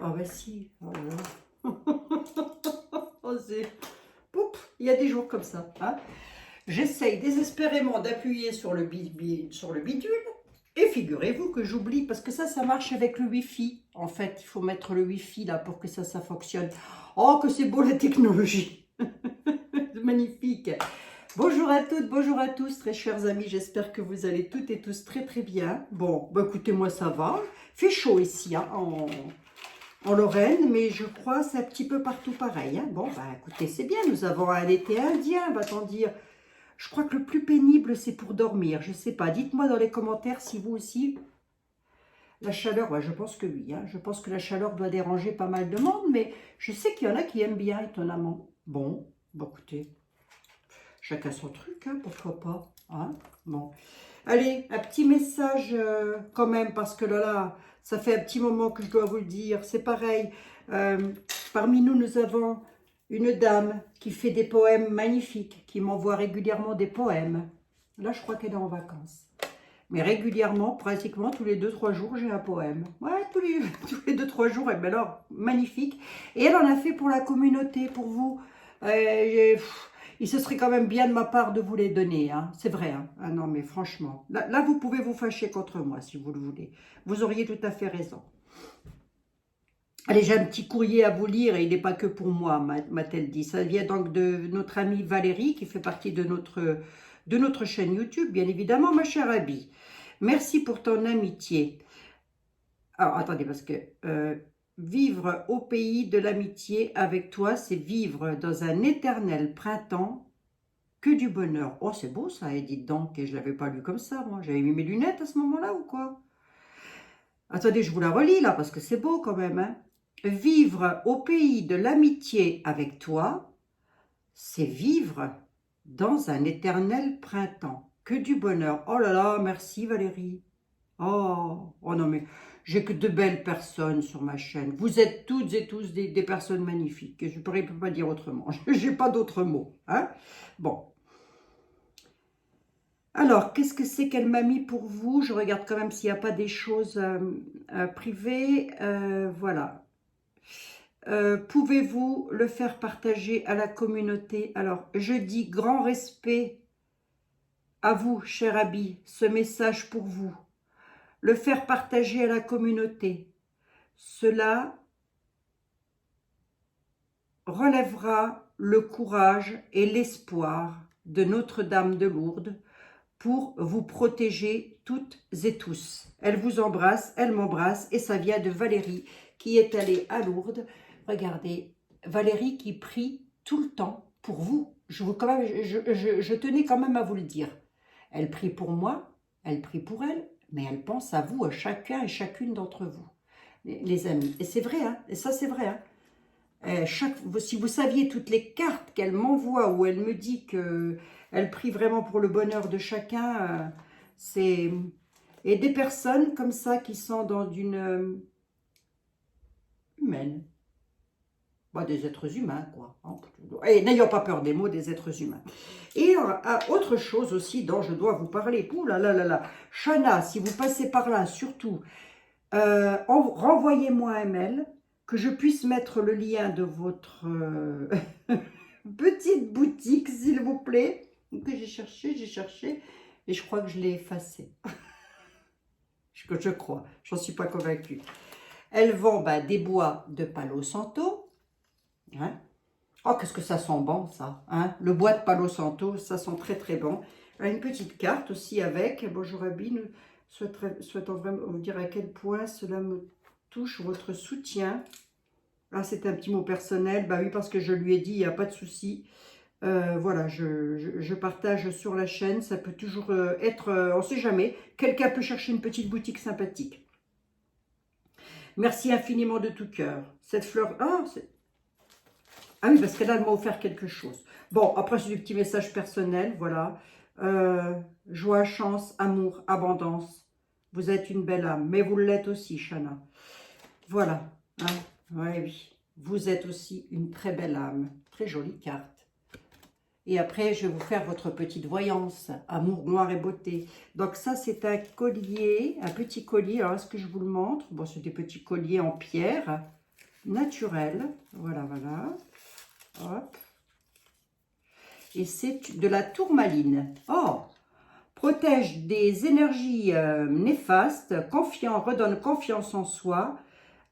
Ah bah si. Oh là là. Oh, poup, il y a des jours comme ça. Hein. J'essaye désespérément d'appuyer sur sur le bidule. Et figurez-vous que j'oublie, parce que ça marche avec le Wi-Fi. En fait, il faut mettre le Wi-Fi là pour que ça fonctionne. Oh, que c'est beau la technologie. Magnifique. Bonjour à toutes, bonjour à tous, très chers amis. J'espère que vous allez toutes et tous très très bien. Bon, bah écoutez, moi ça va. Fait chaud ici, hein, en Lorraine, mais je crois que c'est un petit peu partout pareil. Hein. Bon, bah écoutez, c'est bien. Nous avons un été indien, va-t-on dire. Je crois que le plus pénible, c'est pour dormir. Je ne sais pas. Dites-moi dans les commentaires si vous aussi, la chaleur, ouais, je pense que oui. Hein. Je pense que la chaleur doit déranger pas mal de monde, mais je sais qu'il y en a qui aiment bien, étonnamment. Bon, bah écoutez, chacun son truc, hein, pourquoi pas. Hein. Bon. Allez, un petit message quand même, parce que là, ça fait un petit moment que je dois vous le dire. C'est pareil. Euh, Parmi nous, nous avons une dame qui fait des poèmes magnifiques, qui m'envoie régulièrement des poèmes. Là, je crois qu'elle est en vacances. Mais régulièrement, pratiquement tous les 2-3 jours, j'ai un poème. Ouais, tous les 2-3 jours, et bien alors, magnifique. Et elle en a fait pour la communauté, pour vous. Il se serait quand même bien de ma part de vous les donner. Hein. C'est vrai. Hein. Ah non, mais franchement. Là, vous pouvez vous fâcher contre moi, si vous le voulez. Vous auriez tout à fait raison. Allez, j'ai un petit courrier à vous lire et il n'est pas que pour moi, m'a-t-elle dit. Ça vient donc de notre amie Valérie qui fait partie de notre chaîne YouTube, bien évidemment, ma chère Abby. Merci pour ton amitié. Alors, attendez, parce que vivre au pays de l'amitié avec toi, c'est vivre dans un éternel printemps que du bonheur. Oh, c'est beau ça, et dites donc, et je ne l'avais pas lu comme ça, moi. J'avais mis mes lunettes à ce moment-là ou quoi? Attendez, je vous la relis là, parce que c'est beau quand même, hein. Vivre au pays de l'amitié avec toi, c'est vivre dans un éternel printemps. Que du bonheur. Oh là là, merci Valérie. Oh non mais, j'ai que de belles personnes sur ma chaîne. Vous êtes toutes et tous des personnes magnifiques. Je ne pourrais pas dire autrement. Je n'ai pas d'autres mots. Hein. Bon. Alors, qu'est-ce que c'est qu'elle m'a mis pour vous? Je regarde quand même s'il n'y a pas des choses privées. Voilà. Pouvez-vous le faire partager à la communauté? Alors, je dis grand respect à vous, cher Abby, ce message pour vous. Le faire partager à la communauté. Cela relèvera le courage et l'espoir de Notre-Dame de Lourdes pour vous protéger toutes et tous. Elle vous embrasse, elle m'embrasse, et ça vient de Valérie qui est allée à Lourdes. Regardez, Valérie qui prie tout le temps pour vous. Je tenais quand même à vous le dire. Elle prie pour moi, elle prie pour elle, mais elle pense à vous, à chacun et chacune d'entre vous, les amis. Et c'est vrai, hein, et ça c'est vrai. Hein. Si vous saviez toutes les cartes qu'elle m'envoie, où elle me dit qu'elle prie vraiment pour le bonheur de chacun, c'est... Et des personnes comme ça qui sont dans une humaine. Bah, des êtres humains, quoi. Et n'ayons pas peur des mots, des êtres humains. Et autre chose aussi dont je dois vous parler. Ouh là là là là. Shana, si vous passez par là, surtout, renvoyez-moi un mail, que je puisse mettre le lien de votre petite boutique, s'il vous plaît, que j'ai cherché, et je crois que je l'ai effacé. Je crois, j'en suis pas convaincue. Elles vendent des bois de Palo Santo. Hein. Oh, qu'est-ce que ça sent bon, ça. Hein. Le bois de Palo Santo, ça sent très très bon. Une petite carte aussi avec. Bonjour Abby, nous souhaitons vraiment vous dire à quel point cela me touche votre soutien. Ah, c'est un petit mot personnel. Bah oui, parce que je lui ai dit, il n'y a pas de souci. Voilà, je partage sur la chaîne. Ça peut toujours être, on ne sait jamais, quelqu'un peut chercher une petite boutique sympathique. Merci infiniment de tout cœur. Cette fleur... Ah oui, parce qu'elle m'a offert quelque chose. Bon, après, c'est du petit message personnel, voilà. Joie, chance, amour, abondance. Vous êtes une belle âme, mais vous l'êtes aussi, Shana. Voilà. Hein? Ouais, oui. Vous êtes aussi une très belle âme. Très jolie carte. Et après, je vais vous faire votre petite voyance. Amour, gloire et beauté. Donc ça, c'est un collier, un petit collier. Alors, est-ce que je vous le montre? Bon, c'est des petits colliers en pierre. naturel. Voilà, voilà. Hop. Et c'est de la tourmaline. Oh! Protège des énergies néfastes, redonne confiance en soi,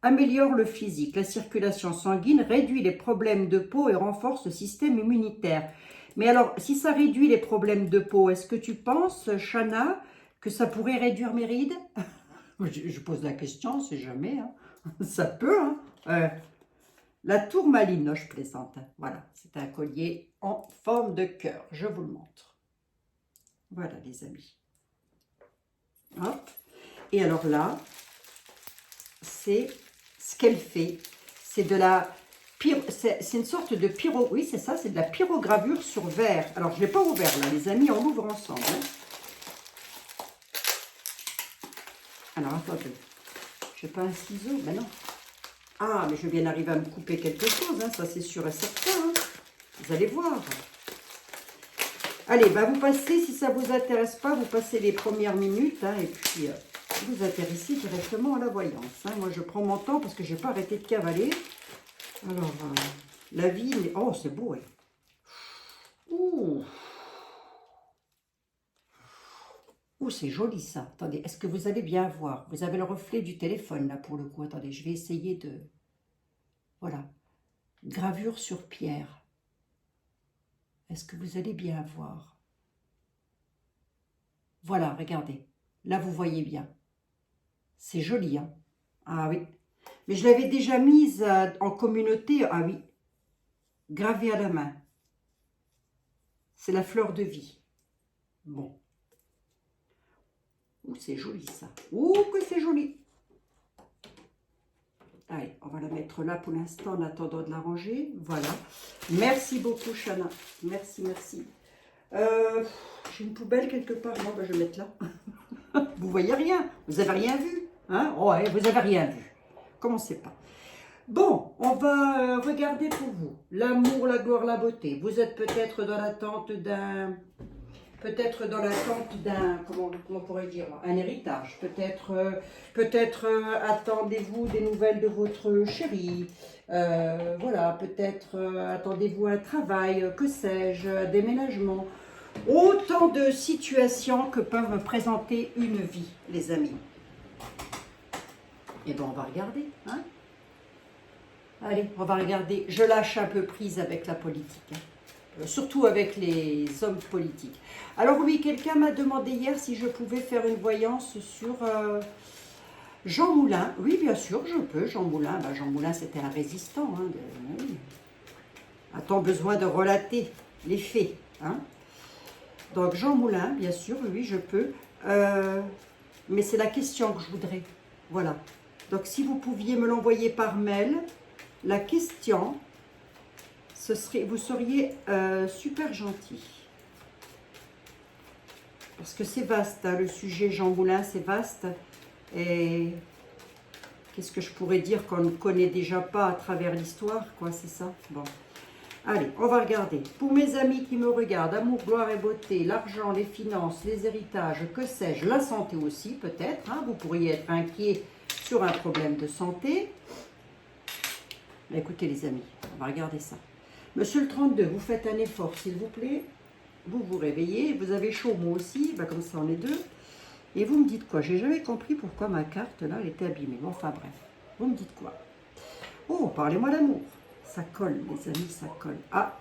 améliore le physique, la circulation sanguine, réduit les problèmes de peau et renforce le système immunitaire. Mais alors, si ça réduit les problèmes de peau, est-ce que tu penses, Chana, que ça pourrait réduire mes rides? Je pose la question, c'est jamais. Hein. Ça peut. Hein. La tourmaline, non, je plaisante. Voilà, c'est un collier en forme de cœur. Je vous le montre. Voilà, les amis. Hop. Et alors là, c'est ce qu'elle fait. C'est de la... C'est une sorte de pyro... Oui, c'est ça, c'est de la pyrogravure sur verre. Alors, je ne l'ai pas ouvert, là, les amis, on l'ouvre ensemble. Hein. Alors, attendez. Je n'ai pas un ciseau, ben non. Ah, mais je viens d'arriver à me couper quelque chose, hein, ça c'est sûr et certain. Hein. Vous allez voir. Allez, bah vous passez, si ça ne vous intéresse pas, vous passez les premières minutes, hein, et puis vous intéressez directement à la voyance. Hein. Moi, je prends mon temps parce que je n'ai pas arrêté de cavaler. Alors, la vie... Oh, c'est beau, hein. Ouh. Ouh, c'est joli ça. Attendez, est-ce que vous allez bien voir? Vous avez le reflet du téléphone là pour le coup. Attendez, je vais essayer de... Voilà. Gravure sur pierre. Est-ce que vous allez bien voir? Voilà, regardez. Là, vous voyez bien. C'est joli, hein? Ah oui. Mais je l'avais déjà mise en communauté. Ah oui. Gravée à la main. C'est la fleur de vie. Bon. Ouh, c'est joli ça. Ouh, que c'est joli. Allez, on va la mettre là pour l'instant en attendant de la ranger. Voilà. Merci beaucoup, Chana. Merci, merci. J'ai une poubelle quelque part. Non, bah, je vais mettre là. Vous voyez rien. Vous n'avez rien vu. Hein? Oh, ouais, vous n'avez rien vu. Commencez pas. Bon, on va regarder pour vous. L'amour, la gloire, la beauté. Vous êtes peut-être dans l'attente d'un... Peut-être dans l'attente d'un, comment on pourrait dire, un héritage. Peut-être attendez-vous des nouvelles de votre chéri. Voilà, peut-être attendez-vous un travail, que sais-je, un déménagement. Autant de situations que peuvent présenter une vie, les amis. Et bien, on va regarder. Hein? Allez, on va regarder. Je lâche un peu prise avec la politique. Hein. Surtout avec les hommes politiques. Alors oui, quelqu'un m'a demandé hier si je pouvais faire une voyance sur Jean Moulin. Oui, bien sûr, je peux. Jean Moulin, ben, Jean Moulin, c'était un résistant. Hein, oui. A-t-on besoin de relater les faits, hein? Donc Jean Moulin, bien sûr, oui, je peux. Mais c'est la question que je voudrais. Voilà. Donc si vous pouviez me l'envoyer par mail, la question... vous seriez super gentil. Parce que c'est vaste, hein, le sujet Jean Moulin, c'est vaste. Et qu'est-ce que je pourrais dire qu'on ne connaît déjà pas à travers l'histoire, quoi, c'est ça? Bon. Allez, on va regarder. Pour mes amis qui me regardent, amour, gloire et beauté, l'argent, les finances, les héritages, que sais-je, la santé aussi, peut-être. Hein, vous pourriez être inquiet sur un problème de santé. Mais écoutez, les amis, on va regarder ça. Monsieur le 32, vous faites un effort, s'il vous plaît. Vous vous réveillez, vous avez chaud, moi aussi, ben comme ça on est deux. Et vous me dites quoi? J'ai jamais compris pourquoi ma carte, là, elle était abîmée. Bon, enfin bref, vous me dites quoi? Oh, parlez-moi d'amour. Ça colle, les amis, ça colle. Ah,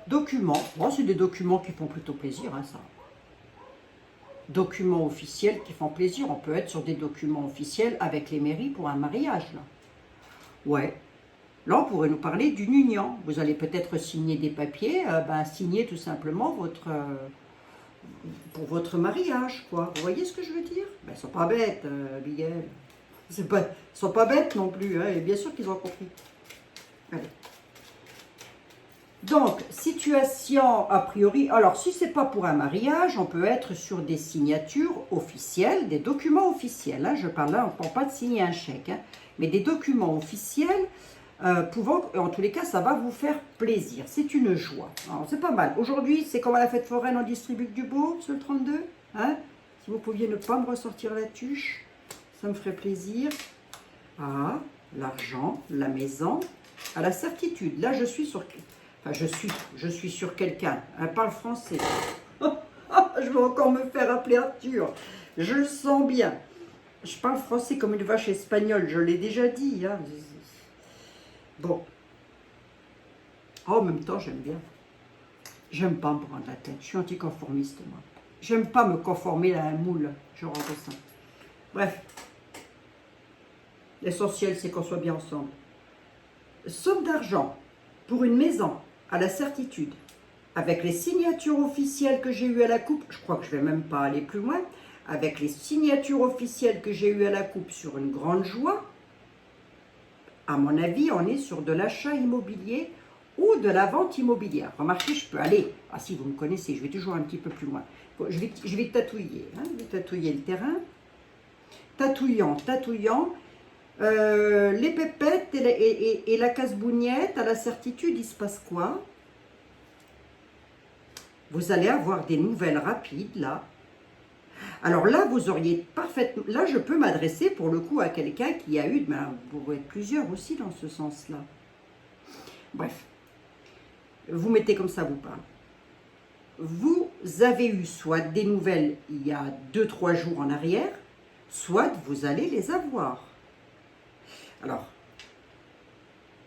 documents. Bon, c'est des documents qui font plutôt plaisir, hein, ça. Documents officiels qui font plaisir. On peut être sur des documents officiels avec les mairies pour un mariage, là. Ouais. Là, on pourrait nous parler d'une union. Vous allez peut-être signer des papiers, signer tout simplement pour votre mariage, quoi. Vous voyez ce que je veux dire? Ben, ils ne sont pas bêtes, Miguel. Ils ne sont pas bêtes non plus, hein, et bien sûr qu'ils ont compris. Allez. Donc, situation a priori... Alors, si ce n'est pas pour un mariage, on peut être sur des signatures officielles, des documents officiels. Hein, je parle là, on ne parle pas de signer un chèque, hein, mais des documents officiels... pouvant, en tous les cas, ça va vous faire plaisir. C'est une joie. C'est pas mal. Aujourd'hui, c'est comme à la fête foraine, on distribue du beau, ce 32. Hein? Si vous pouviez ne pas me ressortir la tuche, ça me ferait plaisir. Ah, l'argent, la maison, à la certitude. Là, je suis sur... Enfin, je suis sur quelqu'un. Elle parle français. Je vais encore me faire appeler Arthur. Je le sens bien. Je parle français comme une vache espagnole, je l'ai déjà dit. Hein. Bon. En même temps, j'aime bien. J'aime pas me prendre la tête. Je suis anticonformiste, moi. J'aime pas me conformer à un moule. Je rentre ça. Bref. L'essentiel, c'est qu'on soit bien ensemble. Somme d'argent pour une maison, à la certitude. Avec les signatures officielles que j'ai eues à la coupe, je crois que je ne vais même pas aller plus loin, avec les signatures officielles que j'ai eues à la coupe sur une grande joie, à mon avis, on est sur de l'achat immobilier ou de la vente immobilière. Remarquez, je peux aller, ah si vous me connaissez, je vais toujours un petit peu plus loin. Bon, je vais tatouiller, hein, je vais tatouiller le terrain. Tatouillant, les pépettes et la casse-bougnette, à la certitude, il se passe quoi? Vous allez avoir des nouvelles rapides, là. Alors là, vous auriez parfaitement... Là, je peux m'adresser, pour le coup, à quelqu'un qui a eu... Ben, vous pouvez être plusieurs aussi dans ce sens-là. Bref. Vous mettez comme ça, vous parle. Vous avez eu soit des nouvelles il y a 2-3 jours en arrière, soit vous allez les avoir. Alors,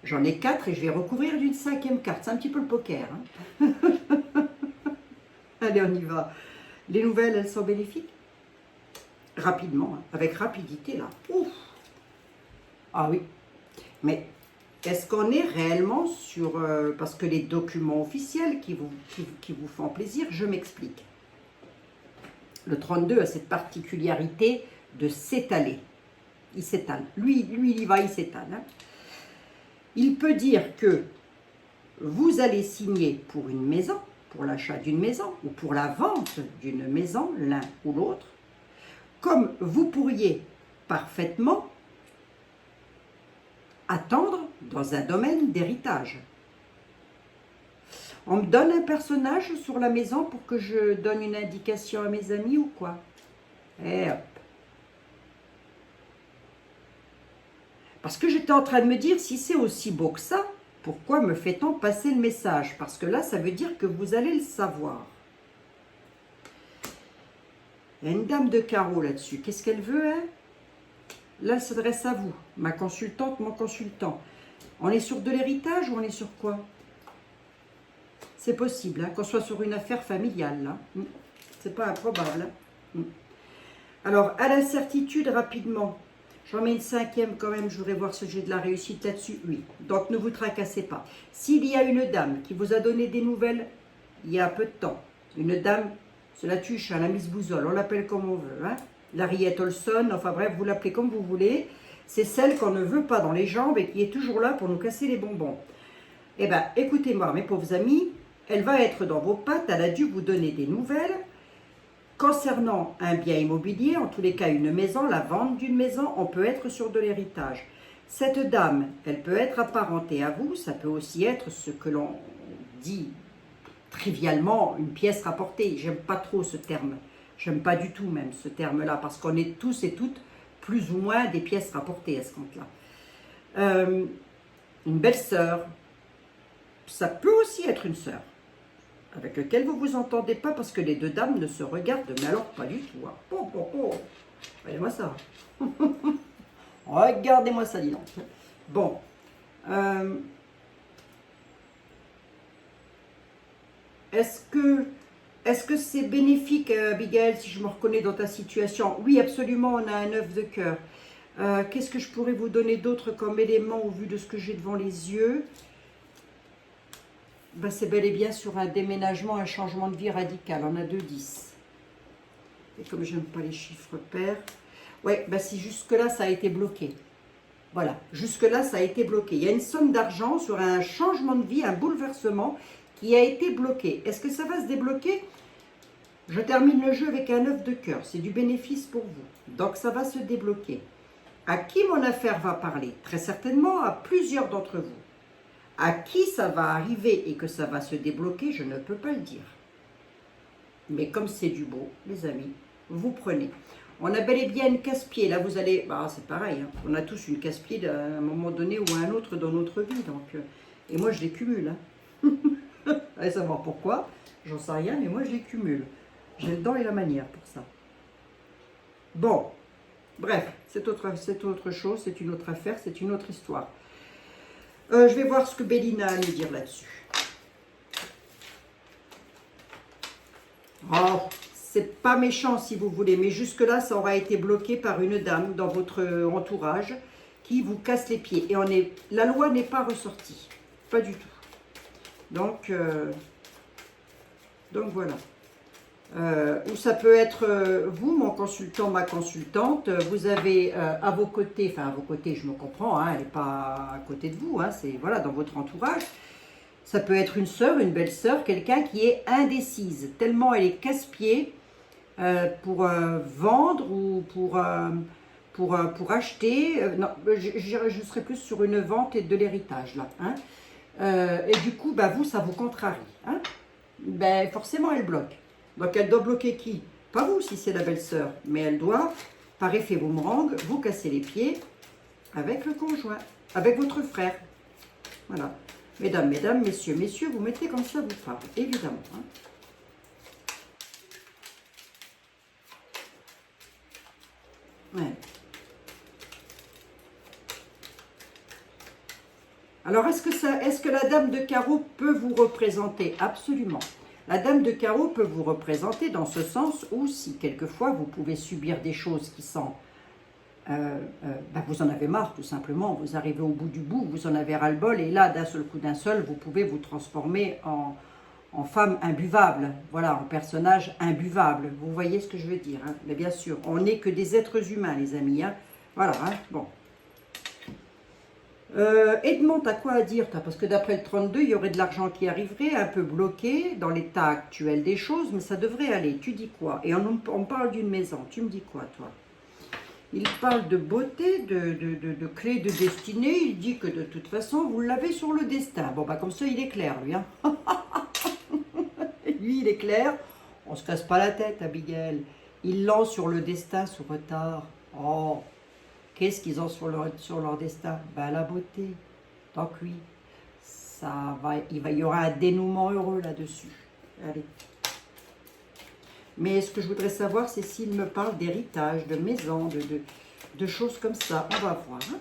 j'en ai 4 et je vais recouvrir d'une 5e carte. C'est un petit peu le poker, hein. Allez, on y va. Les nouvelles, elles sont bénéfiques? Rapidement, hein, avec rapidité, là. Ouf. Ah oui. Mais est-ce qu'on est réellement sur... parce que les documents officiels qui vous font plaisir, je m'explique. Le 32 a cette particularité de s'étaler. Il s'étale. Lui, il y va, il s'étale. Hein. Il peut dire que vous allez signer pour une maison, pour l'achat d'une maison ou pour la vente d'une maison, l'un ou l'autre, comme vous pourriez parfaitement attendre dans un domaine d'héritage. On me donne un personnage sur la maison pour que je donne une indication à mes amis ou quoi? Et hop. Parce que j'étais en train de me dire, si c'est aussi beau que ça, pourquoi me fait-on passer le message? Parce que là, ça veut dire que vous allez le savoir. Il y a une dame de carreau là-dessus. Qu'est-ce qu'elle veut, hein? Là, elle s'adresse à vous, ma consultante, mon consultant. On est sur de l'héritage ou on est sur quoi? C'est possible, hein, qu'on soit sur une affaire familiale, là. C'est pas improbable. Hein. Alors, à la certitude, rapidement. J'en mets une 5e quand même, je voudrais voir si j'ai de la réussite là-dessus. Oui, donc ne vous tracassez pas. S'il y a une dame qui vous a donné des nouvelles il y a peu de temps, une dame, c'est la tuche, hein, la Miss Bouzole, on l'appelle comme on veut, hein, Harriet Olson, enfin bref, vous l'appelez comme vous voulez, c'est celle qu'on ne veut pas dans les jambes et qui est toujours là pour nous casser les bonbons. Eh bien, écoutez-moi, mes pauvres amis, elle va être dans vos pattes, elle a dû vous donner des nouvelles, concernant un bien immobilier, en tous les cas une maison, la vente d'une maison, on peut être sur de l'héritage. Cette dame, elle peut être apparentée à vous, ça peut aussi être ce que l'on dit trivialement, une pièce rapportée. J'aime pas trop ce terme, j'aime pas du tout même ce terme-là, parce qu'on est tous et toutes plus ou moins des pièces rapportées à ce compte-là. Une belle-sœur, ça peut aussi être une sœur, avec lequel vous ne vous entendez pas parce que les deux dames ne se regardent, mais alors pas du tout. Hein. Oh, oh, oh. Regardez-moi ça. Regardez-moi ça, dis donc. Bon. Est-ce que c'est bénéfique, Abigail, si je me reconnais dans ta situation? Oui, absolument, on a un 9 de cœur. Qu'est-ce que je pourrais vous donner d'autre comme élément au vu de ce que j'ai devant les yeux? Ben, c'est bel et bien sur un déménagement, un changement de vie radical. On a 2-10. Et comme je n'aime pas les chiffres pairs, ouais, ben si jusque-là, ça a été bloqué. Voilà, jusque-là, ça a été bloqué. Il y a une somme d'argent sur un changement de vie, un bouleversement qui a été bloqué. Est-ce que ça va se débloquer? Je termine le jeu avec un 9 de cœur. C'est du bénéfice pour vous. Donc, ça va se débloquer. À qui mon affaire va parler? Très certainement à plusieurs d'entre vous. À qui ça va arriver et que ça va se débloquer, je ne peux pas le dire. Mais comme c'est du beau, les amis, vous prenez. On a bel et bien une casse-pied. Là, vous allez... Bah, c'est pareil. Hein. On a tous une casse-pied à un moment donné ou à un autre dans notre vie. Donc, et moi, je les cumule. Hein. Allez savoir pourquoi. J'en sais rien, mais moi, je les cumule. J'ai le don et la manière pour ça. Bon. Bref, c'est autre chose. C'est une autre affaire. C'est une autre histoire. Je vais voir ce que Bélina a à me dire là-dessus. Oh, c'est pas méchant si vous voulez, mais jusque-là, ça aura été bloqué par une dame dans votre entourage qui vous casse les pieds. Et la loi n'est pas ressortie. Pas du tout. Donc voilà. Ou ça peut être vous, mon consultant, ma consultante, vous avez à vos côtés, enfin à vos côtés, je me comprends, hein, elle n'est pas à côté de vous, hein, c'est voilà, dans votre entourage. Ça peut être une sœur, une belle-sœur, quelqu'un qui est indécise, tellement elle est casse-pied pour vendre ou pour acheter. Non, je serais plus sur une vente et de l'héritage là. Hein. Et du coup, bah, vous, ça vous contrarie. Hein. Ben, forcément, elle bloque. Donc, elle doit bloquer qui? Pas vous, si c'est la belle-sœur, mais elle doit, par effet boomerang, vous casser les pieds avec le conjoint, avec votre frère. Voilà. Mesdames, mesdames, messieurs, messieurs, vous mettez comme ça vous parle, évidemment. Hein. Ouais. Alors, est-ce que la dame de carreau peut vous représenter? Absolument. La dame de carreau peut vous représenter dans ce sens où, si quelquefois vous pouvez subir des choses qui sont... ben vous en avez marre tout simplement, vous arrivez au bout du bout, vous en avez ras-le-bol et là d'un seul coup d'un seul, vous pouvez vous transformer en femme imbuvable, voilà, en personnage imbuvable, vous voyez ce que je veux dire, hein. Mais bien sûr, on n'est que des êtres humains les amis, hein. Voilà, hein. Bon. Edmond, t'as quoi à dire toi? Parce que d'après le 32, il y aurait de l'argent qui arriverait, un peu bloqué dans l'état actuel des choses, mais ça devrait aller, tu dis quoi? Et on parle d'une maison, tu me dis quoi toi? Il parle de beauté, de clé de destinée. Il dit que de toute façon, vous l'avez sur le destin. Bon, bah comme ça, il est clair, lui. Hein. Lui, il est clair. On ne se casse pas la tête, Abigail. Ils l'ont sur le destin, sous retard. Oh, qu'est-ce qu'ils ont sur leur destin? Ben, la beauté. Donc oui, il y aura un dénouement heureux là-dessus. Allez. Mais ce que je voudrais savoir, c'est s'il me parle d'héritage, de maison, de choses comme ça. On va voir. Hein.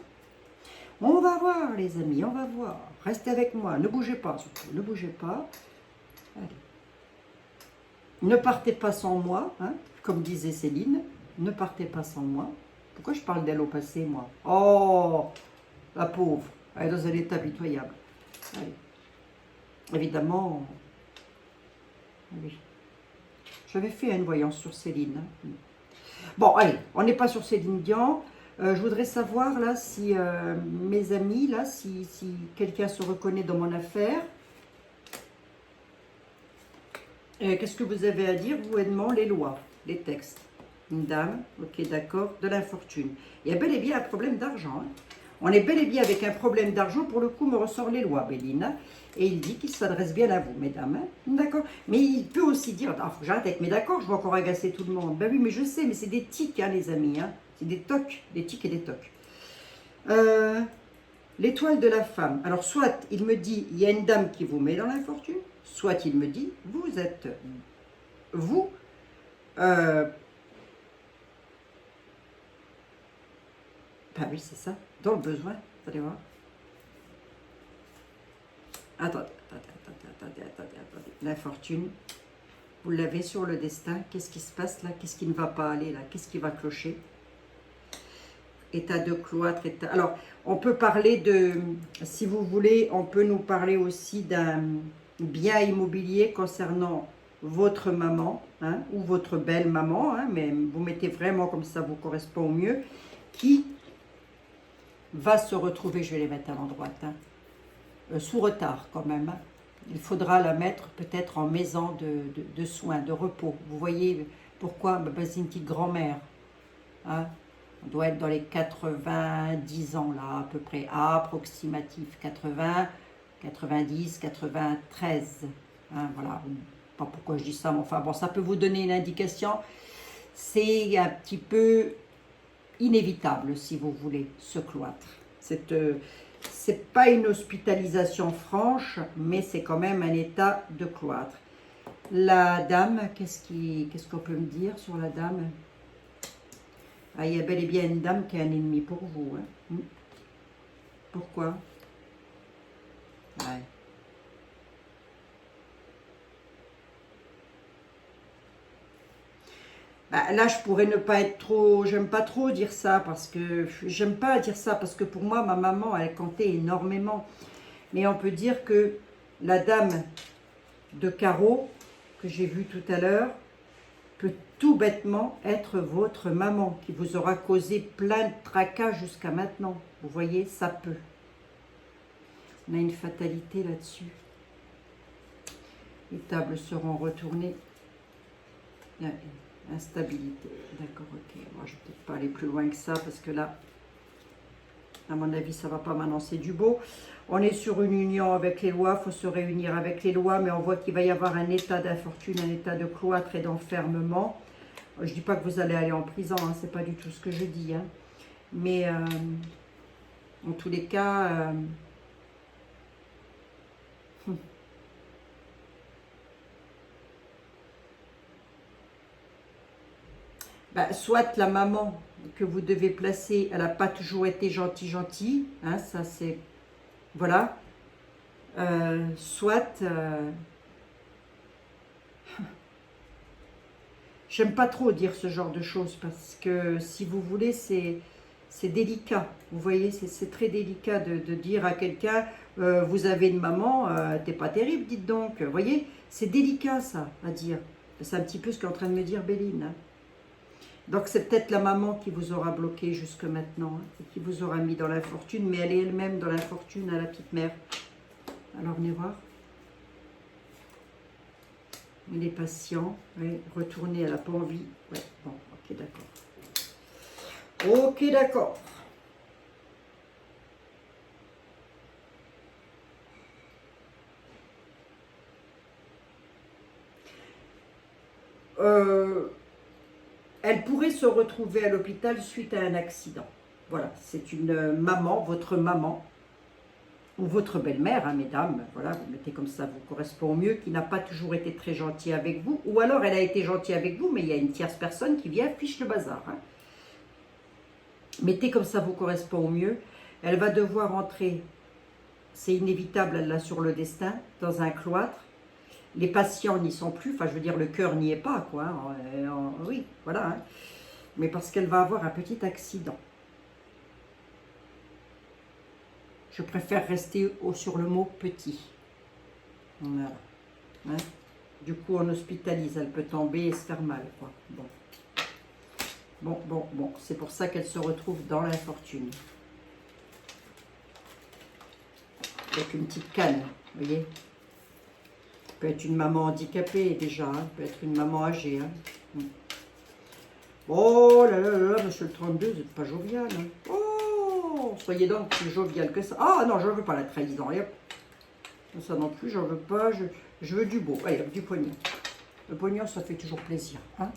On va voir, les amis, on va voir. Restez avec moi, ne bougez pas, surtout, ne bougez pas. Allez. Ne partez pas sans moi, hein, comme disait Céline. Ne partez pas sans moi. Pourquoi je parle d'elle au passé, moi? Oh, la pauvre, elle est dans un état pitoyable. Allez. Évidemment, allez. J'avais fait une voyance sur Céline. Bon, allez, on n'est pas sur Céline Dion. Je voudrais savoir, là, si mes amis, là, si quelqu'un se reconnaît dans mon affaire. Qu'est-ce que vous avez à dire, vous, Edmond? Les lois, les textes. Une dame, ok, d'accord, de l'infortune. Il y a bel et bien un problème d'argent. Hein. On est bel et bien avec un problème d'argent. Pour le coup, me ressort les lois, Béline. Et il dit qu'il s'adresse bien à vous, mesdames. Hein. D'accord. Mais il peut aussi dire, il faut que j'arrête avec mes d'accord, je vais encore agacer tout le monde. Ben oui, mais je sais, mais c'est des tics, hein, les amis. Hein. C'est des tocs, des tics et des tocs. L'étoile de la femme. Alors, soit il me dit, il y a une dame qui vous met dans l'infortune, soit il me dit, vous êtes, vous, ben oui, c'est ça, dans le besoin, vous allez voir. Attendez. L'infortune, vous l'avez sur le destin. Qu'est-ce qui se passe là? Qu'est-ce qui ne va pas aller là? Qu'est-ce qui va clocher? État de cloître, état... Alors, on peut parler de... Si vous voulez, on peut nous parler aussi d'un bien immobilier concernant votre maman, hein, ou votre belle maman, hein, mais vous mettez vraiment comme ça vous correspond au mieux, qui va se retrouver, je vais les mettre à l'endroit, hein, sous retard quand même. Hein. Il faudra la mettre peut-être en maison de soins, de repos. Vous voyez pourquoi? C'est une petite grand-mère. Hein. On doit être dans les 90 ans là, à peu près, approximatif, 80, 90, 93. Hein, voilà, pas pourquoi je dis ça, mais enfin bon, ça peut vous donner une indication. c'est un petit peu inévitable, si vous voulez, ce cloître. C'est pas une hospitalisation franche, mais c'est quand même un état de cloître. La dame, qu'est-ce qu'on peut me dire sur la dame? Ah, il y a bel et bien une dame qui est un ennemi pour vous. Hein. Pourquoi? Ouais. Bah, là, je pourrais ne pas être trop... J'aime pas trop dire ça parce que... J'aime pas dire ça parce que pour moi, ma maman, elle comptait énormément. Mais on peut dire que la dame de carreau que j'ai vue tout à l'heure peut tout bêtement être votre maman qui vous aura causé plein de tracas jusqu'à maintenant. Vous voyez, ça peut. On a une fatalité là-dessus. Les tables seront retournées. Il y a une instabilité. D'accord, ok. Moi, je ne vais peut-être pas aller plus loin que ça parce que là, à mon avis, ça ne va pas m'annoncer du beau. On est sur une union avec les lois, il faut se réunir avec les lois, mais on voit qu'il va y avoir un état d'infortune, un état de cloître et d'enfermement. Je ne dis pas que vous allez aller en prison, hein, ce n'est pas du tout ce que je dis. Hein. Mais en tous les cas, bah, soit la maman que vous devez placer, elle n'a pas toujours été gentille, hein, ça c'est... Voilà. Soit... j'aime pas trop dire ce genre de choses parce que, si vous voulez, c'est délicat. Vous voyez, c'est très délicat de dire à quelqu'un, vous avez une maman, t'es pas terrible, dites donc. Vous voyez, c'est délicat ça, à dire. C'est un petit peu ce qu'est en train de me dire Béline. Hein. Donc c'est peut-être la maman qui vous aura bloqué jusque maintenant, hein, et qui vous aura mis dans l'infortune, mais elle est elle-même dans l'infortune à la petite mère. Alors venez voir. Il est patient, oui, retourner, elle n'a pas envie. Ouais, bon, ok, d'accord. Ok, d'accord. Elle pourrait se retrouver à l'hôpital suite à un accident. Voilà, c'est une maman, votre maman, ou votre belle-mère, hein, mesdames, voilà, vous mettez comme ça, vous correspond au mieux, qui n'a pas toujours été très gentille avec vous, ou alors elle a été gentille avec vous, mais il y a une tierce personne qui vient fiche le bazar. Hein. Mettez comme ça, vous correspond au mieux. Elle va devoir entrer, c'est inévitable, elle l'a sur le destin, dans un cloître. Les patients n'y sont plus, enfin je veux dire, le cœur n'y est pas, quoi. Hein, oui, voilà. Hein. Mais parce qu'elle va avoir un petit accident. Je préfère rester sur le mot petit. Voilà. Hein. Du coup, on hospitalise, elle peut tomber et se faire mal, quoi. Bon. C'est pour ça qu'elle se retrouve dans l'infortune. Avec une petite canne, vous voyez. Peut être une maman handicapée déjà, hein. Peut être une maman âgée. Hein. Oh là là là, monsieur le 32, vous n'êtes pas jovial. Hein. Oh, soyez donc plus jovial que ça. Ah non, je ne veux pas la trahison. Allez, hop. Ça non plus, j'en veux pas. Je veux du beau. Allez, hop, du pognon. Le pognon, ça fait toujours plaisir. Hein.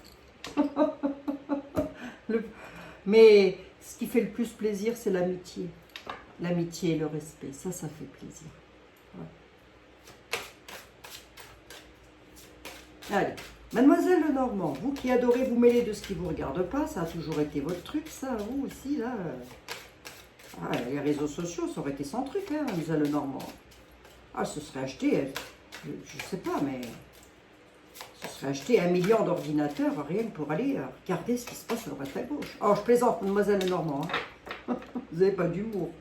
Mais ce qui fait le plus plaisir, c'est l'amitié. L'amitié et le respect. Ça fait plaisir. Ouais. Allez. Mademoiselle Lenormand, vous qui adorez vous mêler de ce qui ne vous regarde pas, ça a toujours été votre truc, ça, vous aussi, là. Ah, les réseaux sociaux, ça aurait été son truc, hein, Mademoiselle Lenormand. Ah, ce serait acheté, je ne sais pas, mais ce serait acheté 1 million d'ordinateurs, rien que pour aller regarder ce qui se passe à droite à gauche. Oh, je plaisante, Mademoiselle Lenormand. Hein. Vous n'avez pas d'humour.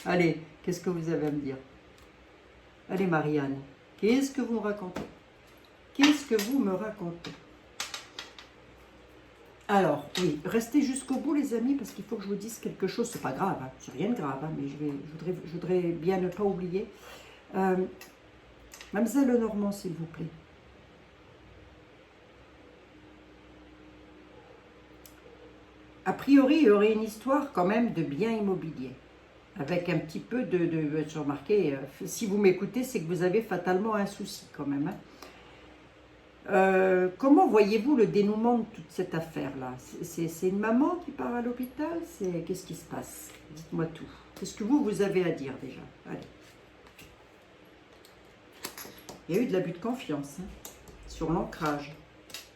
Allez, qu'est-ce que vous avez à me dire? Allez, Marianne, qu'est-ce que vous me racontez? Qu'est-ce que vous me racontez? Alors, oui, restez jusqu'au bout, les amis, parce qu'il faut que je vous dise quelque chose. C'est pas grave, hein, c'est rien de grave, hein, mais je voudrais bien ne pas oublier. Mademoiselle Lenormand, s'il vous plaît. A priori, il y aurait une histoire quand même de biens immobiliers. Avec un petit peu de remarquez, si vous m'écoutez, c'est que vous avez fatalement un souci quand même. Hein. Comment voyez-vous le dénouement de toute cette affaire-là? C'est une maman qui part à l'hôpital? Qu'est-ce qui se passe? Dites-moi tout. Qu'est-ce que vous avez à dire déjà? Allez. Il y a eu de l'abus de confiance hein, sur l'ancrage.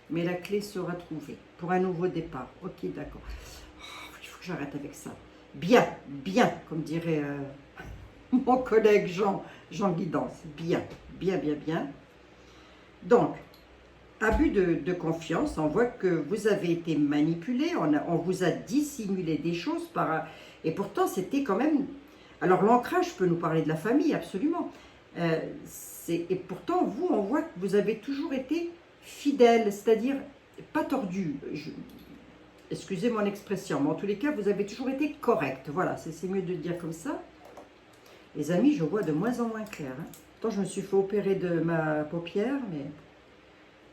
Mais la clé sera trouvée pour un nouveau départ. Ok, d'accord. Oh, il faut que j'arrête avec ça. Bien, bien, comme dirait mon collègue Jean Guidance. Bien, bien, bien, bien. Donc, abus de confiance, on voit que vous avez été manipulé, on vous a dissimulé des choses, et pourtant c'était quand même... Alors l'ancrage peut nous parler de la famille, absolument. Et pourtant, vous, on voit que vous avez toujours été fidèle, c'est-à-dire pas tordu. Excusez mon expression, mais en tous les cas, vous avez toujours été correct. Voilà, c'est mieux de le dire comme ça. Les amis, je vois de moins en moins clair. Hein. Pourtant, je me suis fait opérer de ma paupière, mais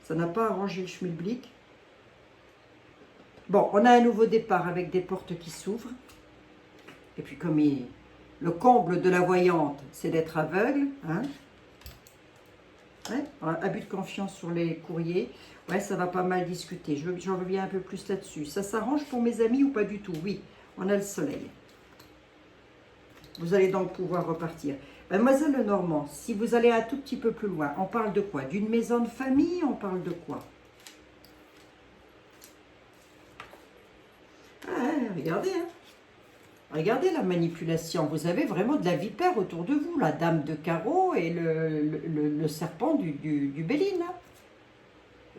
ça n'a pas arrangé le schmilblick. Bon, on a un nouveau départ avec des portes qui s'ouvrent. Et puis, comme le comble de la voyante, c'est d'être aveugle. Hein. Ouais, abus de confiance sur les courriers. Ouais, ça va pas mal discuter. J'en reviens un peu plus là-dessus. Ça s'arrange pour mes amis ou pas du tout? Oui, on a le soleil. Vous allez donc pouvoir repartir. Mademoiselle Lenormand, si vous allez un tout petit peu plus loin, on parle de quoi? D'une maison de famille? On parle de quoi? Ah, regardez, hein. Regardez la manipulation. Vous avez vraiment de la vipère autour de vous, la dame de carreau et le serpent du Béline. Hein.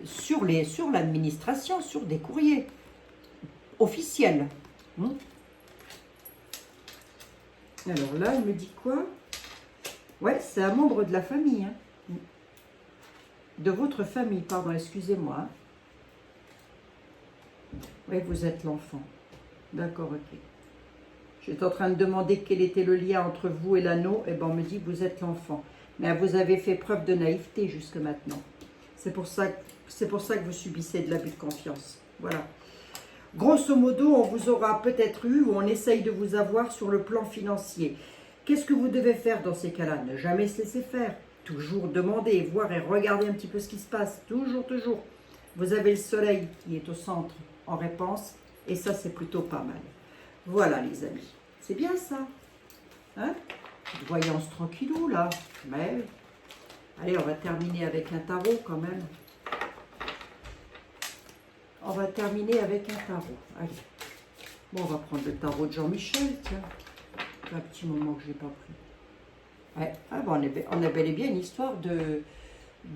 Sur l'administration, sur des courriers officiels. Alors là, il me dit quoi? Ouais, c'est un membre de la famille. Hein. De votre famille, pardon, excusez-moi. Oui, vous êtes l'enfant. D'accord, ok. J'étais en train de demander quel était le lien entre vous et l'anneau. Et ben, on me dit que vous êtes l'enfant. Mais vous avez fait preuve de naïveté jusque maintenant. C'est pour ça que vous subissez de l'abus de confiance. Voilà. Grosso modo, on vous aura peut-être eu ou on essaye de vous avoir sur le plan financier. Qu'est-ce que vous devez faire dans ces cas-là? Ne jamais se laisser faire. Toujours demander, voir et regarder un petit peu ce qui se passe. Toujours, toujours. Vous avez le soleil qui est au centre en réponse. Et ça, c'est plutôt pas mal. Voilà, les amis. C'est bien ça. Hein? Petite voyance tranquillou, là. Mais, allez, on va terminer avec un tarot, quand même. On va terminer avec un tarot. Allez. Bon, on va prendre le tarot de Jean-Michel, tiens. Un petit moment que je n'ai pas pris. Ouais. Ah, bon, on a bel et bien une histoire de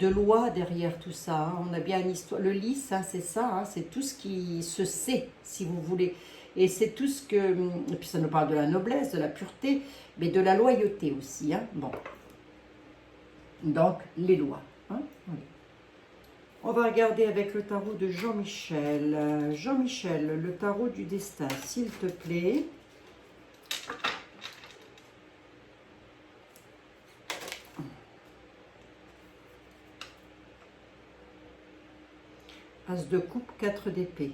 loi derrière tout ça. Hein. On a bien une histoire. Le lys, hein, c'est ça. Hein, c'est tout ce qui se sait, si vous voulez. Et c'est tout ce que... Et puis ça nous parle de la noblesse, de la pureté, mais de la loyauté aussi. Hein. Bon. Donc, les lois. Hein. Oui. On va regarder avec le tarot de Jean-Michel. Jean-Michel, le tarot du destin, s'il te plaît. As de coupe, 4 d'épée.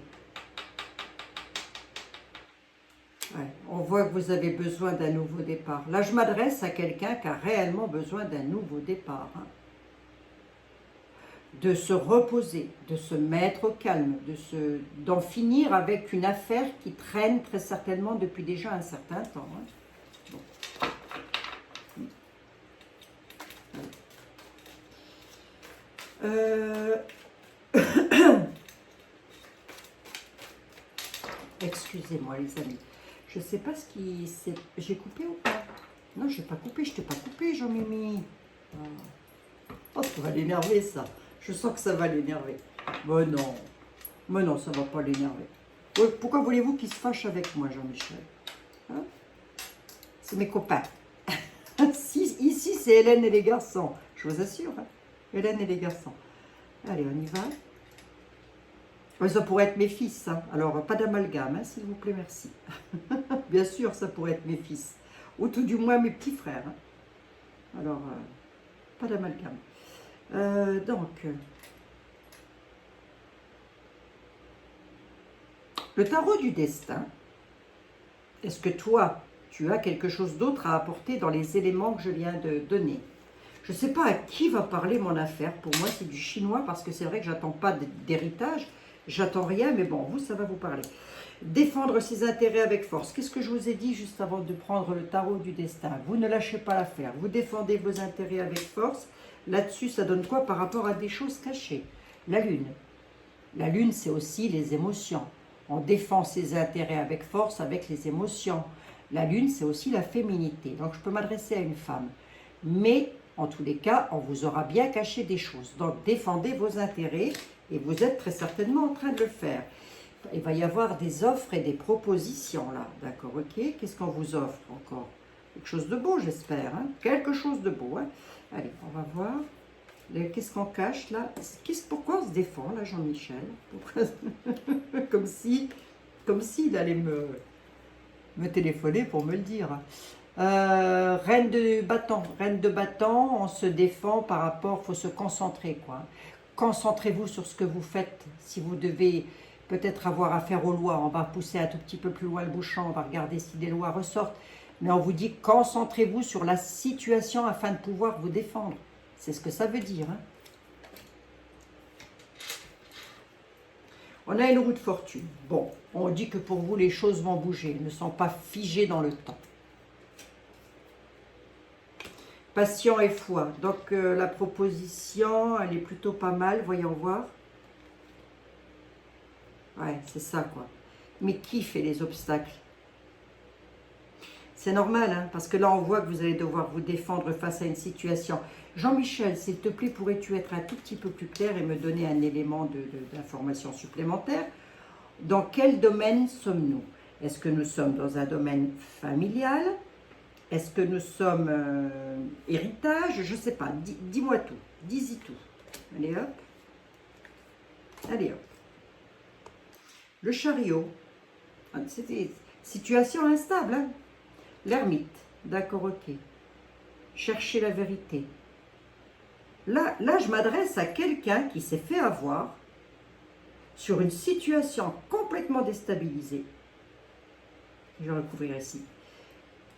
Ouais, on voit que vous avez besoin d'un nouveau départ. Là, je m'adresse à quelqu'un qui a réellement besoin d'un nouveau départ. Hein. De se reposer, de se mettre au calme, d'en finir avec une affaire qui traîne très certainement depuis déjà un certain temps. Hein. Bon. Excusez-moi les amis. Je ne sais pas ce qui... J'ai coupé ou pas? Non, je n'ai pas coupé. Je t'ai pas coupé, Jean-Mimi. Oh, ça va l'énerver, ça. Je sens que ça va l'énerver. Mais non. Mais non, ça ne va pas l'énerver. Pourquoi voulez-vous qu'il se fâche avec moi, Jean-Michel? Hein? C'est mes copains. Ici, c'est Hélène et les garçons. Je vous assure. Hein? Hélène et les garçons. Allez, on y va. Ça pourrait être mes fils. Hein. Alors, pas d'amalgame, hein, s'il vous plaît, merci. Bien sûr, ça pourrait être mes fils. Ou tout du moins mes petits frères. Hein. Alors, pas d'amalgame. Le tarot du destin. Est-ce que toi, tu as quelque chose d'autre à apporter dans les éléments que je viens de donner? Je ne sais pas à qui va parler mon affaire. Pour moi, c'est du chinois parce que c'est vrai que j'attends pas d'héritage. J'attends rien, mais bon, vous, ça va vous parler. Défendre ses intérêts avec force. Qu'est-ce que je vous ai dit juste avant de prendre le tarot du destin? Vous ne lâchez pas l'affaire. Vous défendez vos intérêts avec force. Là-dessus, ça donne quoi par rapport à des choses cachées? La lune. La lune, c'est aussi les émotions. On défend ses intérêts avec force, avec les émotions. La lune, c'est aussi la féminité. Donc, je peux m'adresser à une femme. Mais, en tous les cas, on vous aura bien caché des choses. Donc, défendez vos intérêts et vous êtes très certainement en train de le faire. Il va y avoir des offres et des propositions là, d'accord, ok? Qu'est-ce qu'on vous offre encore? Quelque chose de beau, j'espère, hein? Quelque chose de beau, hein? Allez, on va voir. Qu'est-ce qu'on cache là? Pourquoi on se défend là, Jean-Michel? Comme s'il allait me téléphoner pour me le dire. Reine de bâton, on se défend par rapport, il faut se concentrer, quoi. Concentrez-vous sur ce que vous faites. Si vous devez peut-être avoir affaire aux lois, on va pousser un tout petit peu plus loin le bouchon, on va regarder si des lois ressortent. Mais on vous dit, concentrez-vous sur la situation afin de pouvoir vous défendre. C'est ce que ça veut dire. Hein. On a une roue de fortune. Bon, on dit que pour vous, les choses vont bouger, elles ne sont pas figées dans le temps. Passion et foi. Donc, la proposition, elle est plutôt pas mal, voyons voir. Ouais, c'est ça, quoi. Mais qui fait les obstacles? C'est normal, hein, parce que là, on voit que vous allez devoir vous défendre face à une situation. Jean-Michel, s'il te plaît, pourrais-tu être un tout petit peu plus clair et me donner un élément d'information supplémentaire? Dans quel domaine sommes-nous? Est-ce que nous sommes dans un domaine familial? Est-ce que nous sommes héritage? Je ne sais pas. Dis-moi tout. Dis-y tout. Allez, hop. Allez, hop. Le chariot. C'était situation instable. Hein? L'ermite. D'accord, ok. Chercher la vérité. Là, je m'adresse à quelqu'un qui s'est fait avoir sur une situation complètement déstabilisée. Je vais recouvrir ici.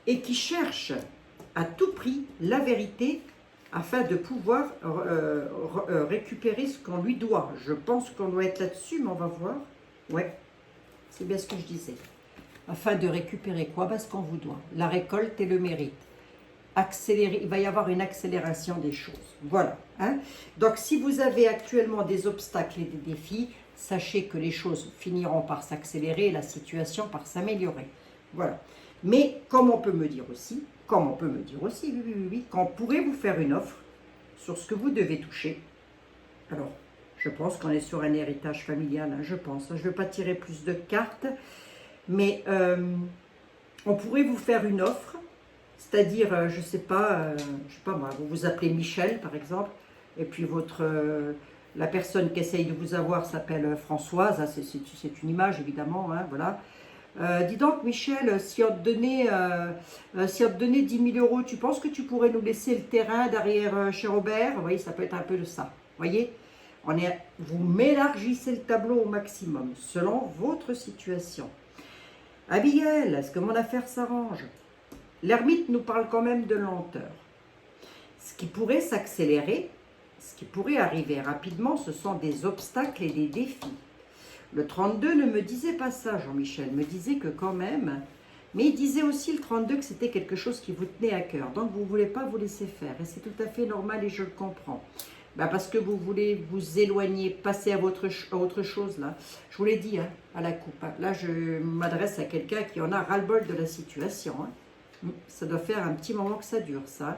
Et qui cherche à tout prix la vérité afin de pouvoir récupérer ce qu'on lui doit. Je pense qu'on doit être là-dessus, mais on va voir. Ouais, c'est bien ce que je disais. Afin de récupérer quoi? Ce qu'on vous doit. La récolte et le mérite. Accélérer, il va y avoir une accélération des choses. Voilà. Hein? Donc, si vous avez actuellement des obstacles et des défis, sachez que les choses finiront par s'accélérer et la situation par s'améliorer. Voilà. Mais, comme on peut me dire aussi, oui, qu'on pourrait vous faire une offre sur ce que vous devez toucher. Alors, je pense qu'on est sur un héritage familial, hein, je pense. Je ne veux pas tirer plus de cartes, mais on pourrait vous faire une offre, c'est-à-dire, je ne sais pas moi, vous vous appelez Michel, par exemple, et puis la personne qui essaye de vous avoir s'appelle Françoise, hein, c'est une image, évidemment, hein, voilà. Dis donc, Michel, si on te donnait 10 000 euros, tu penses que tu pourrais nous laisser le terrain derrière chez Robert? Vous voyez, ça peut être un peu de ça. Vous voyez, vous m'élargissez le tableau au maximum, selon votre situation. Abigail, est-ce que mon affaire s'arrange? L'ermite nous parle quand même de lenteur. Ce qui pourrait s'accélérer, ce qui pourrait arriver rapidement, ce sont des obstacles et des défis. Le 32 ne me disait pas ça, Jean-Michel, me disait que quand même, mais il disait aussi le 32 que c'était quelque chose qui vous tenait à cœur. Donc vous ne voulez pas vous laisser faire, et c'est tout à fait normal et je le comprends. Parce que vous voulez vous éloigner, passer à autre chose, là. Je vous l'ai dit, hein, à la coupe. Hein. Là, je m'adresse à quelqu'un qui en a ras-le-bol de la situation. Hein. Ça doit faire un petit moment que ça dure, ça.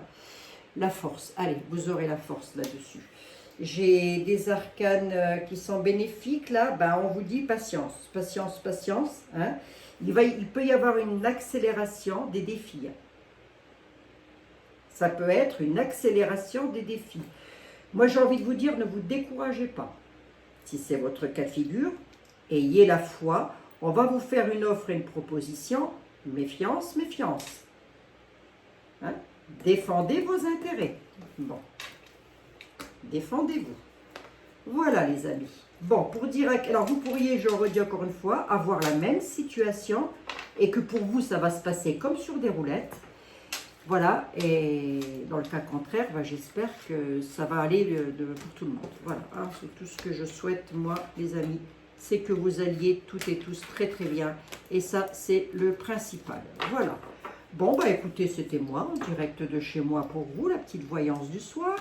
La force. Allez, vous aurez la force là-dessus. J'ai des arcanes qui sont bénéfiques, là. On vous dit patience, patience, patience. Hein. Il peut y avoir une accélération des défis. Ça peut être une accélération des défis. Moi, j'ai envie de vous dire, ne vous découragez pas. Si c'est votre cas de figure, ayez la foi. On va vous faire une offre et une proposition. Méfiance, méfiance. Hein? Défendez vos intérêts. Bon. Défendez-vous. Voilà, les amis. Bon, pour dire... Alors, vous pourriez, je redis encore une fois, avoir la même situation et que pour vous, ça va se passer comme sur des roulettes. Voilà, et dans le cas contraire, ben, j'espère que ça va aller pour tout le monde. Voilà, hein, c'est tout ce que je souhaite, moi, les amis, c'est que vous alliez toutes et tous très très bien. Et ça, c'est le principal. Voilà. Bon, bah écoutez, c'était moi, en direct de chez moi pour vous, la petite voyance du soir.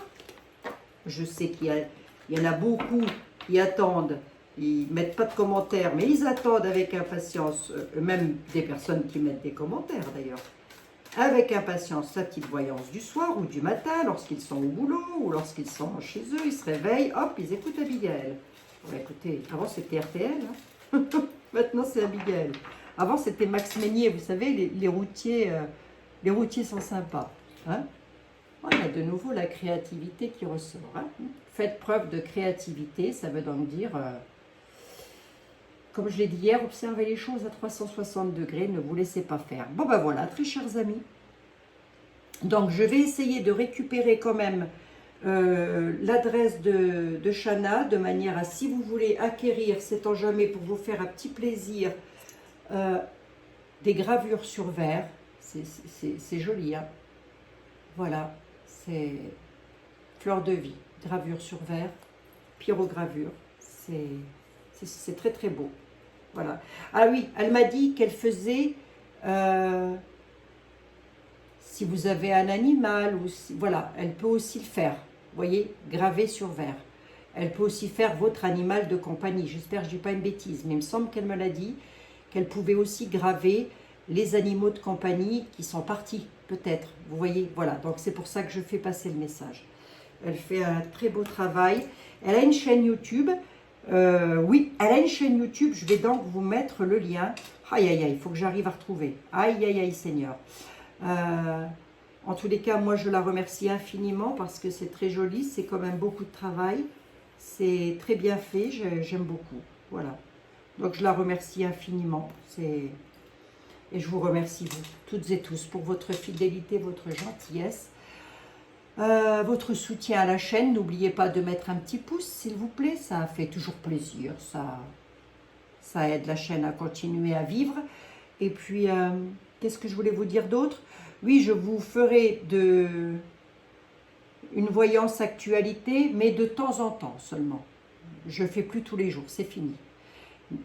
Je sais qu'il y en a beaucoup qui attendent, ils ne mettent pas de commentaires, mais ils attendent avec impatience, même des personnes qui mettent des commentaires d'ailleurs, avec impatience sa petite voyance du soir ou du matin, lorsqu'ils sont au boulot ou lorsqu'ils sont chez eux, ils se réveillent, hop, ils écoutent Abigail. Bon, écoutez, avant c'était RTL, hein. Maintenant c'est Abigail. Avant c'était Max Meignier, vous savez, les routiers sont sympas. Hein. Il y a de nouveau la créativité qui ressort. Hein. Faites preuve de créativité, ça veut donc dire, comme je l'ai dit hier, observez les choses à 360 degrés, ne vous laissez pas faire. Bon ben voilà, très chers amis. Donc je vais essayer de récupérer quand même l'adresse de Chana, de manière à, si vous voulez acquérir, c'est en jamais pour vous faire un petit plaisir, des gravures sur verre. C'est joli, hein. Voilà, c'est fleur de vie, gravure sur verre, pyrogravure, c'est très très beau. Voilà. Ah oui, elle m'a dit qu'elle faisait, si vous avez un animal, ou si, voilà, elle peut aussi le faire, vous voyez, graver sur verre. Elle peut aussi faire votre animal de compagnie, j'espère que je ne dis pas une bêtise, mais il me semble qu'elle me l'a dit, qu'elle pouvait aussi graver les animaux de compagnie qui sont partis, peut-être, vous voyez, voilà, donc c'est pour ça que je fais passer le message. Elle fait un très beau travail, elle a une chaîne YouTube, oui, elle a une chaîne YouTube, je vais donc vous mettre le lien, aïe aïe aïe, il faut que j'arrive à retrouver, aïe aïe aïe Seigneur. En tous les cas, moi je la remercie infiniment parce que c'est très joli, c'est quand même beaucoup de travail, c'est très bien fait, j'aime beaucoup, voilà. Donc je la remercie infiniment, et je vous remercie vous, toutes et tous, pour votre fidélité, votre gentillesse, votre soutien à la chaîne. N'oubliez pas de mettre un petit pouce, s'il vous plaît, ça fait toujours plaisir, ça aide la chaîne à continuer à vivre. Et puis, qu'est-ce que je voulais vous dire d'autre? Oui, je vous ferai une voyance actualité, mais de temps en temps seulement. Je ne fais plus tous les jours, c'est fini.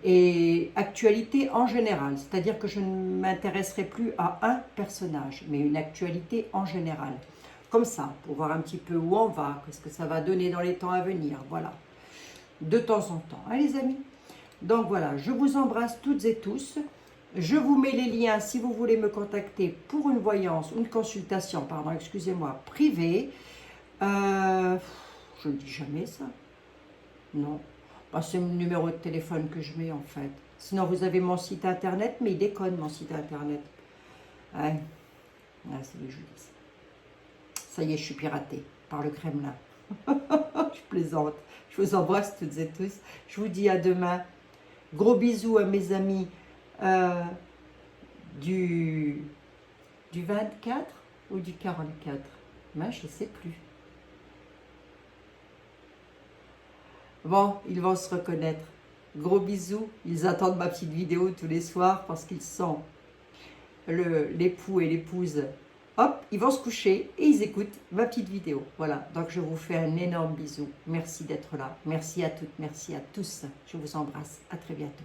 Et actualité en général, c'est-à-dire que je ne m'intéresserai plus à un personnage, mais une actualité en général. Comme ça, pour voir un petit peu où on va, qu'est-ce que ça va donner dans les temps à venir, voilà. De temps en temps, hein les amis? Donc voilà, je vous embrasse toutes et tous. Je vous mets les liens si vous voulez me contacter pour une voyance, une consultation, pardon, excusez-moi, privée. Je ne dis jamais ça. Non. Bah, c'est le numéro de téléphone que je mets en fait. Sinon vous avez mon site internet, mais il déconne mon site internet. Ouais, c'est les jeux. Ça y est, je suis piratée par le Kremlin. Je plaisante. Je vous embrasse toutes et tous. Je vous dis à demain. Gros bisous à mes amis du 24 ou du 44. Ben, je ne sais plus. Bon, ils vont se reconnaître. Gros bisous. Ils attendent ma petite vidéo tous les soirs parce qu'ils sont l'époux et l'épouse. Hop, ils vont se coucher et ils écoutent ma petite vidéo. Voilà, donc je vous fais un énorme bisou. Merci d'être là. Merci à toutes, merci à tous. Je vous embrasse. À très bientôt.